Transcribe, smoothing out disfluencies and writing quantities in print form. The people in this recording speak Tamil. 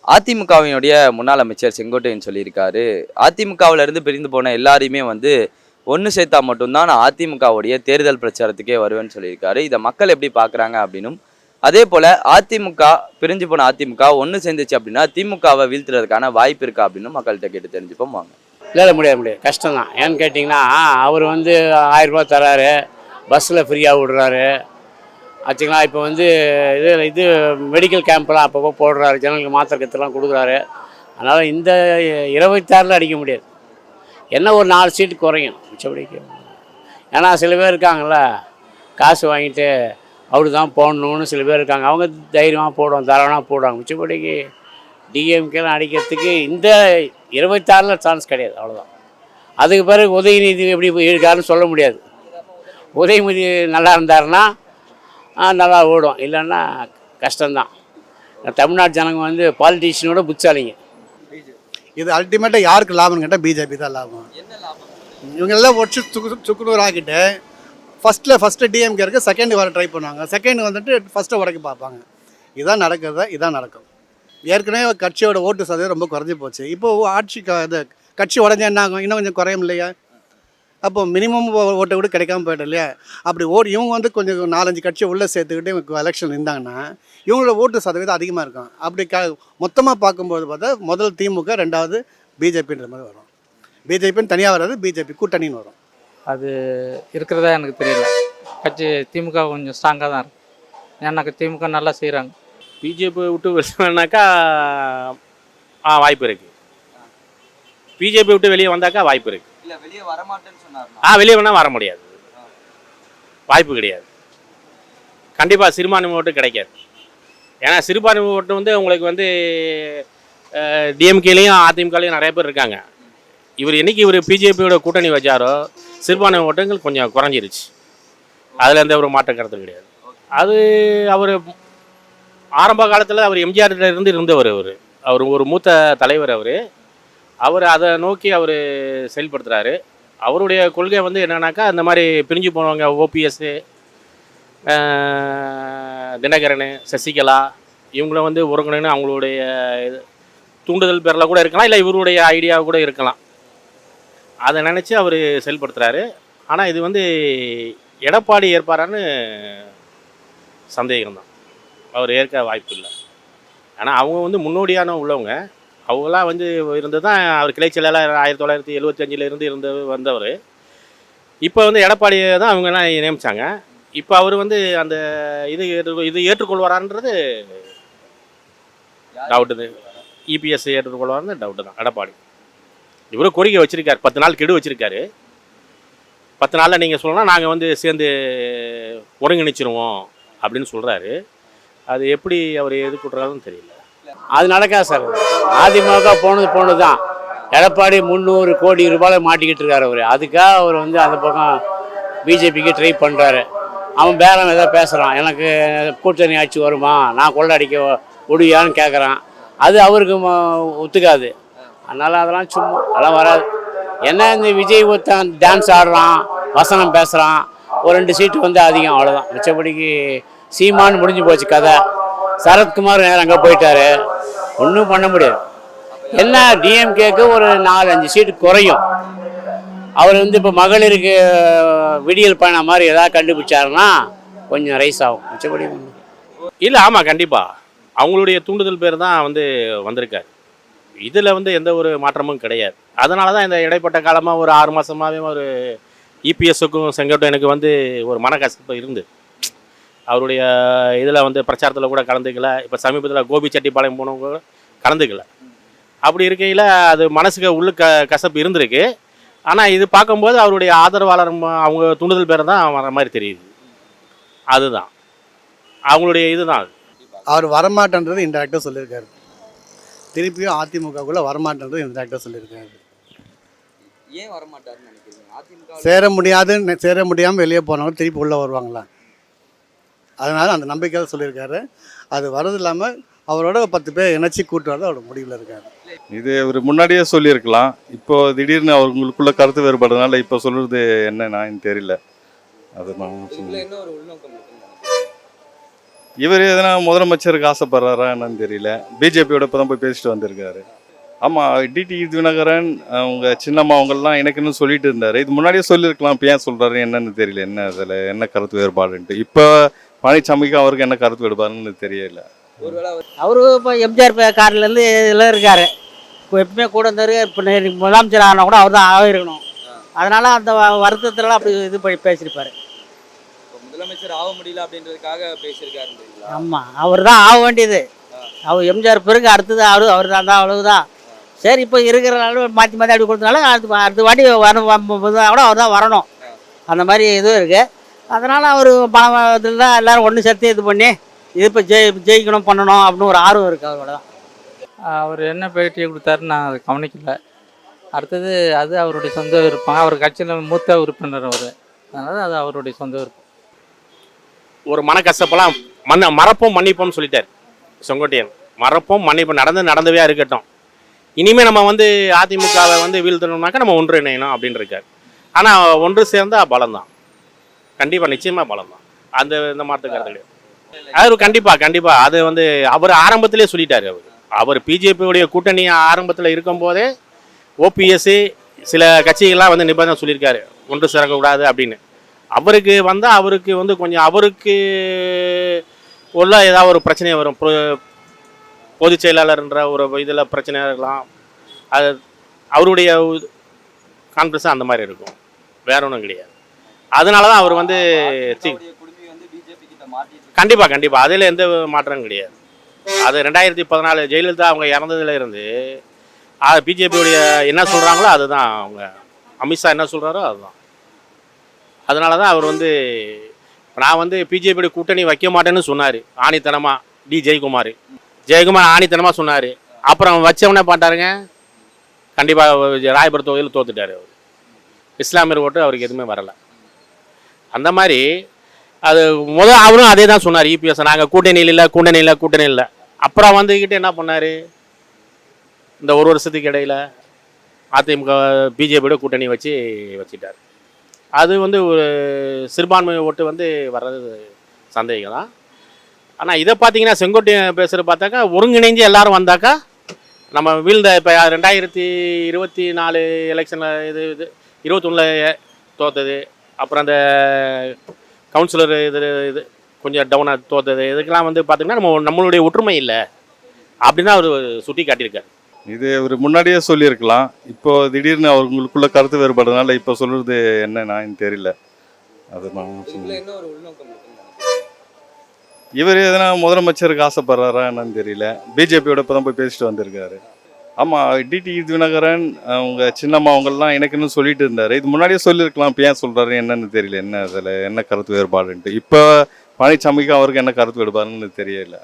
அதிமுகவினுடைய முன்னாள் அமைச்சர் செங்கோட்டையன் சொல்லியிருக்காரு, அதிமுகவில் இருந்து பிரிந்து போன எல்லாரையுமே வந்து ஒன்று சேர்த்தா மட்டும்தான் நான் அதிமுகவுடைய தேர்தல் பிரச்சாரத்துக்கே வருவேன்னு சொல்லியிருக்காரு. இதை மக்கள் எப்படி பார்க்குறாங்க அப்படின்னும், அதே போல் அதிமுக பிரிஞ்சு போன அதிமுக ஒன்று சேர்ந்துச்சு அப்படின்னா திமுகவை வீழ்த்துறதுக்கான வாய்ப்பு இருக்கா அப்படின்னு மக்கள்கிட்ட கேட்டு தெரிஞ்சுப்போம் வாங்க. இல்லை முடியாது கஷ்டம் தான். ஏன்னு கேட்டிங்கன்னா அவர் வந்து 1000 தராரு, பஸ்ஸில் ஃப்ரீயாக விடுறாரு ஆச்சுங்களா. இப்போ வந்து இது மெடிக்கல் கேம்ப்லாம் அப்பப்போ போடுறாரு, ஜனங்களுக்கு மாத்திரை கற்றுலாம் கொடுக்குறாரு. அதனால் இந்த 26 அடிக்க முடியாது. என்ன ஒரு 4 சீட்டு குறையும் மிச்சப்படிக்கு. ஏன்னா சில பேர் இருக்காங்கள்ல, காசு வாங்கிட்டு அவரு தான் போடணுன்னு சில பேர் இருக்காங்க. அவங்க தைரியமாக போடுவாங்க, தாராளமாக போடுவாங்க. மிச்சப்படிக்கு டிஎம்கேலாம் அடிக்கிறதுக்கு இந்த 26 சான்ஸ் கிடையாது, அவ்வளோதான். அதுக்கு பிறகு உதயநிதி எப்படி இருக்காருன்னு சொல்ல முடியாது. உதயநிதி நல்லா இருந்தாருன்னா நல்லா ஓடும், இல்லைன்னா கஷ்டம்தான். தமிழ்நாட்டு ஜனங்க வந்து பாலிட்டிஷியனோட புச்சாலிங்க. இது அல்டிமேட்டாக யாருக்கு லாபம்னு கேட்டால் பிஜேபி தான் லாபம். இவங்கெல்லாம் ஒச்சு சுக்குநூறு ஆக்கிட்டு ஃபஸ்ட்டு டிஎம்கே இருக்குது, செகண்ட் வர ட்ரை பண்ணுவாங்க, செகண்ட் வந்துட்டு ஃபஸ்ட்டு உடைக்க பார்ப்பாங்க. இதான் நடக்கும். ஏற்கனவே கட்சியோட ஓட்டு சதவீதம் ரொம்ப குறைஞ்சி போச்சு. இப்போது ஆட்சி இது கட்சி உடஞ்சா என்ன ஆகும்? இன்னும் கொஞ்சம் குறையும் இல்லையா? அப்போ மினிமம் ஓட்டை கூட கிடைக்காம போய்டும் இல்லையா? அப்படி இவங்க வந்து கொஞ்சம் 4-5 கட்சியை உள்ளே சேர்த்துக்கிட்டு எலெக்ஷன் இருந்தாங்கன்னா இவங்களோட ஓட்டு சதவீதம் அதிகமாக இருக்கும். அப்படி மொத்தமாக பார்க்கும்போது பார்த்தா முதல் திமுக, ரெண்டாவது பிஜேபின்ற மாதிரி வரும். பிஜேபின்னு தனியாக வராது, பிஜேபி கூட்டணின்னு வரும். அது இருக்கிறதா எனக்கு தெரியல. கட்சி திமுக கொஞ்சம் ஸ்ட்ராங்காக தான் இருக்குது. ஏன்னாக்கா திமுக நல்லா செய்கிறாங்க. பிஜேபி விட்டு வெளியேனாக்கா வாய்ப்பு இருக்குது. பிஜேபி விட்டு வெளியே வந்தாக்கா வாய்ப்பு இருக்குது. வெளியே வரமாட்டேன்னு சொன்னார். வெளியே வேணால் வர முடியாது, வாய்ப்பு கிடையாது. கண்டிப்பாக சிறுபான்மை ஓட்டு கிடைக்காது. ஏன்னா சிறுபான்மை ஓட்டு வந்து உங்களுக்கு வந்து டிஎம்கேலையும் அதிமுகலையும் நிறைய பேர் இருக்காங்க. இன்றைக்கி பிஜேபியோட கூட்டணி வச்சாரோ சிறுபான்மை ஓட்டுங்கள் கொஞ்சம் குறைஞ்சிருச்சு. அதில் எந்த ஒரு மாற்ற கருத்து கிடையாது. அது அவர் ஆரம்ப காலத்தில் அவர் எம்ஜிஆர்ல இருந்து இருந்தவர். அவர் ஒரு மூத்த தலைவர். அவர் அதை நோக்கி அவர் செயல்படுத்துகிறாரு. அவருடைய கொள்கை வந்து என்னன்னாக்கா, இந்த மாதிரி பிரிஞ்சு போனவங்க ஓபிஎஸ்ஸு, தினகரன், சசிகலா இவங்கள வந்து ஒருங்கிணைன்னு அவங்களுடைய தூண்டுதல் பேரில் கூட இருக்கலாம், இல்லை இவருடைய ஐடியா கூட இருக்கலாம். அதை நினச்சி அவர் செயல்படுத்துகிறாரு. ஆனால் இது வந்து எடப்பாடி ஏற்பாரான்னு சந்தேகம்தான். அவர் ஏற்க வாய்ப்பு இல்லை. ஆனால் அவங்க வந்து முன்னோடியான உள்ளவங்க. அவங்களாம் வந்து இருந்து தான் அவர் கிளை செயலாளர் 1975 வந்தவர். இப்போ வந்து எடப்பாடியை தான் அவங்கெல்லாம் நியமித்தாங்க. இப்போ அவர் வந்து அந்த இது ஏற்றுக்கொள்வாரான்றது டவுட்டு. இபிஎஸ் ஏற்றுக்கொள்வார்னு டவுட்டு தான். எடப்பாடி இவரும் கோரிக்கை வச்சுருக்கார், 10 நாள் கெடு வச்சுருக்காரு. 10 நாளில் நீங்கள் சொல்லலாம் நாங்கள் வந்து சேர்ந்து ஒருங்கிணைச்சிருவோம் அப்படின்னு சொல்கிறாரு. அது எப்படி அவர் எதிர்கொள்கிறாருன்னு தெரியல. அது நடக்காது சார். அதிமுக போனது தான். எடப்பாடி 300 கோடி ரூபாயில் மாட்டிக்கிட்டு இருக்காரு அவர். அதுக்காக அவர் வந்து அந்த பக்கம் பிஜேபிக்கு ட்ரை பண்ணுறாரு. அவன் பேரம் ஏதோ பேசுகிறான், எனக்கு கூட்டணி ஆட்சி வருமா, நான் கொள்ளடிக்க முடியான்னு கேட்குறான். அது அவருக்கு ஒத்துக்காது. அதனால் அதெல்லாம் அதெல்லாம் வராது. என்ன இந்த விஜய் ஒருத்தன் டான்ஸ் ஆடுறான், வசனம் பேசுகிறான், ஒரு 2 சீட்டு வந்து அதிகம், அவ்வளோதான். மிச்சப்படிக்கு சீமான்னு முடிஞ்சு போச்சு கதை. சரத்குமார் நேரம் அங்கே போயிட்டாரு, ஒன்றும் பண்ண முடியாது. என்ன டிஎம்கேக்கு ஒரு 4-5 சீட்டு குறையும். அவர் வந்து இப்போ மகளிருக்கு விடியல் பயணம் மாதிரி ஏதாவது கண்டுபிடிச்சாருன்னா கொஞ்சம் ரைஸ் ஆகும். மிச்சப்படி இல்லை. ஆமாம், கண்டிப்பாக அவங்களுடைய தூண்டுதல் பேர் தான் வந்து வந்திருக்காரு. இதில் வந்து எந்த ஒரு மாற்றமும் கிடையாது. அதனால தான் இந்த இடைப்பட்ட காலமாக ஒரு 6 மாதமாகவே ஒரு இபிஎஸ்ஸுக்கும் செங்கோட்டையனுக்கு வந்து ஒரு மனக்கசப்பு இருந்து அவருடைய இதில் வந்து பிரச்சாரத்தில் கூட கலந்துக்கல. இப்போ சமீபத்தில் கோபிச்செட்டிப்பாளையம் போனவங்க கூட கலந்துக்கல. அப்படி இருக்கையில் அது மனசுக்கு கசப்பு இருந்திருக்கு. ஆனால் இது பார்க்கும்போது அவருடைய ஆதரவாளர் அவங்க தூண்டுதல் பேர் தான் வர மாதிரி தெரியுது. அதுதான் அவங்களுடைய இதுதான். அவர் வரமாட்டேன்றது இன்டெரக்டாக சொல்லியிருக்காரு. திருப்பியும் அதிமுகக்குள்ளே வரமாட்டேன்றது இன்டெரக்டாக சொல்லியிருக்காரு. ஏன் வரமாட்டாருன்னு நினைக்கிறீங்க? சேர முடியாமல் வெளியே போனவங்க திருப்பி உள்ளே வருவாங்களா? அதனால் அந்த நம்பிக்கையாக சொல்லியிருக்காரு. அது வரது இல்லாமல் அவரோட 10 பேர் இணைச்சி கூட்டு வரது அவரோட முடிவில் இருக்காரு. இது அவர் முன்னாடியே சொல்லியிருக்கலாம். இப்போ திடீர்னு அவங்களுக்குள்ள கருத்து வேறுபடுறதுனால இப்போ சொல்கிறது என்ன நான் தெரியல. அது நான் இவர் எதனா முதலமைச்சருக்கு ஆசைப்படுறாரா என்னன்னு தெரியல. பிஜேபியோட இப்போ தான் போய் பேசிட்டு வந்திருக்காரு. ஆமாம், டிடி தினகரன் அவங்க சின்னம்மா அவங்கெல்லாம் எனக்குன்னு சொல்லிட்டு இருந்தார். இது முன்னாடியே சொல்லியிருக்கலாம், இப்போ ஏன் சொல்கிறாரு என்னன்னு தெரியல. என்ன அதில் என்ன கருத்து வேறுபாடுன்ட்டு. இப்போ பழனிசாமிக்கு அவருக்கு என்ன கருத்து வேறுபாடுன்னு தெரியல. அவரு இப்போ எம்ஜிஆர் கார்லேருந்து இதில் இருக்கார். இப்போ எப்பவுமே கூட இருந்தார். இப்போ முதலமைச்சர் ஆனால் கூட அவர் தான் ஆகிருக்கணும். அதனால அந்த வருத்தத்துலலாம் அப்படி இது பண்ணி பேசியிருப்பார். முதலமைச்சர் ஆக முடியல அப்படின்றதுக்காக பேசியிருக்காரு. ஆமாம், அவர் தான் ஆக வேண்டியது. அவர் எம்ஜிஆர் பிறகு அடுத்தது அவர் தான் அவ்வளவுதான். சரி, இப்போ இருக்கிறனால மாற்றி மாற்றி அப்படி கொடுத்தனால அடுத்த வாட்டி கூட அவர் தான் வரணும். அந்த மாதிரி இதுவும் இருக்குது. அதனால் அவர் பணத்தில் தான் எல்லோரும் ஒன்று சேர்த்து இது பண்ணி இது இப்போ ஜெயிக்கணும் பண்ணணும் அப்படின்னு ஒரு ஆர்வம் இருக்குது அவரோட தான். அவர் என்ன பேட்டியை கொடுத்தாருன்னு நான் அதை கவனிக்கல. அடுத்தது அது அவருடைய சொந்த விருப்பம். அவர் கட்சியில் மூத்த உறுப்பினர் அவர். அதனால் அது அவருடைய சொந்த விருப்பம். ஒரு மனக்கசப்பெல்லாம் மறப்போம் மன்னிப்போம்னு சொல்லிட்டார் செங்கோட்டையன். மறப்போம் மன்னிப்போம், நடந்தவே இருக்கட்டும். இனிமேல் நம்ம வந்து அதிமுகவை வந்து வீழ்த்தணும்னாக்கா நம்ம ஒன்று இணையணும் அப்படின்னு இருக்கார். ஆனால் ஒன்று சேர்ந்தால் பலம்தான், கண்டிப்பாக நிச்சயமாக பலம்தான். இந்த மாற்று கருத்து கிடையாது. அது கண்டிப்பாக அது வந்து அவர் ஆரம்பத்திலே சொல்லிட்டார். அவர் பிஜேபியுடைய கூட்டணி ஆரம்பத்தில் இருக்கும்போதே ஓபிஎஸ் சில கட்சிகள்லாம் வந்து நிபந்தனை சொல்லியிருக்காரு, ஒன்று சேரக்கூடாது அப்படின்னு. அவருக்கு வந்தால் அவருக்கு வந்து கொஞ்சம் அவருக்கு உள்ள ஏதாவது ஒரு பிரச்சனை வரும். பொதுச் செயலாளர்ன்ற ஒரு இதில் பிரச்சனை இருக்கலாம். அது அவருடைய கான்ஃபிடன்ஸ் அந்த மாதிரி இருக்கும், வேற ஒன்றும் கிடையாது. அதனால தான் அவர் வந்து கண்டிப்பாக அதில் எந்த மாற்றமும் கிடையாது. அது 2014 ஜெயலலிதா அவங்க இறந்ததுல இருந்து பிஜேபியுடைய என்ன சொல்கிறாங்களோ அதுதான், அவங்க அமித்ஷா என்ன சொல்கிறாரோ அதுதான். அதனால தான் அவர் வந்து நான் வந்து பிஜேபியோட கூட்டணி வைக்க மாட்டேன்னு சொன்னார் ஆணித்தனமாக. ஜெயக்குமார் ஆணித்தனமாக சொன்னார். அப்புறம் வச்சவனே பாட்டாருங்க, கண்டிப்பாக ராயபுரம் தொகுதியில் தோத்துட்டார் அவர். இஸ்லாமியர் ஓட்டு அவருக்கு எதுவுமே வரலை. அந்த மாதிரி அது அவரும் அதே தான் சொன்னார். இபிஎஸ் நாங்கள் கூட்டணி இல்லை. அப்புறம் வந்துக்கிட்டு என்ன பண்ணார், இந்த ஒரு வருஷத்துக்கு இடையில் அதிமுக பிஜேபியோட கூட்டணி வச்சுட்டார். அது வந்து ஒரு சிறுபான்மை ஓட்டு வந்து வர்றது சந்தேகம் தான். ஆனால் இதை பார்த்தீங்கன்னா செங்கோட்டையன் பேசுகிற பார்த்தாக்கா ஒருங்கிணைஞ்சு எல்லாரும் வந்தாக்கா நம்ம வீழ்ந்த இப்போ 2024 எலெக்ஷனில் இது 21 தோத்தது, அப்புறம் அந்த கவுன்சிலர் இது கொஞ்சம் டவுனாக தோத்தது, இதுக்கெல்லாம் வந்து பார்த்திங்கன்னா நம்மளுடைய ஒற்றுமை இல்லை அப்படின்னு அவர் சுட்டி காட்டியிருக்காரு. இது ஒரு முன்னாடியே சொல்லியிருக்கலாம். இப்போ திடீர்னு அவங்களுக்குள்ள கருத்து வேறுபாடுனால இப்போ சொல்கிறது என்னன்னு தெரியல. அது நான் இவர் எதனா முதலமைச்சருக்கு ஆசைப்படுறாரா என்னன்னு தெரியல. பிஜேபியோட இப்போ தான் போய் பேசிட்டு வந்திருக்காரு. ஆமாம், டிடி தினகரன் அவங்க சின்னம்மா அவங்கெல்லாம் எனக்குன்னு சொல்லிட்டு இருந்தார். இது முன்னாடியே சொல்லியிருக்கலாம், இப்போ ஏன் சொல்கிறாரு என்னன்னு தெரியல. என்ன அதில் என்ன கருத்து வேறுபாடுன்ட்டு. இப்போ பழனிசாமிக்கு அவருக்கு என்ன கருத்து வேறுபாடுன்னு தெரியல.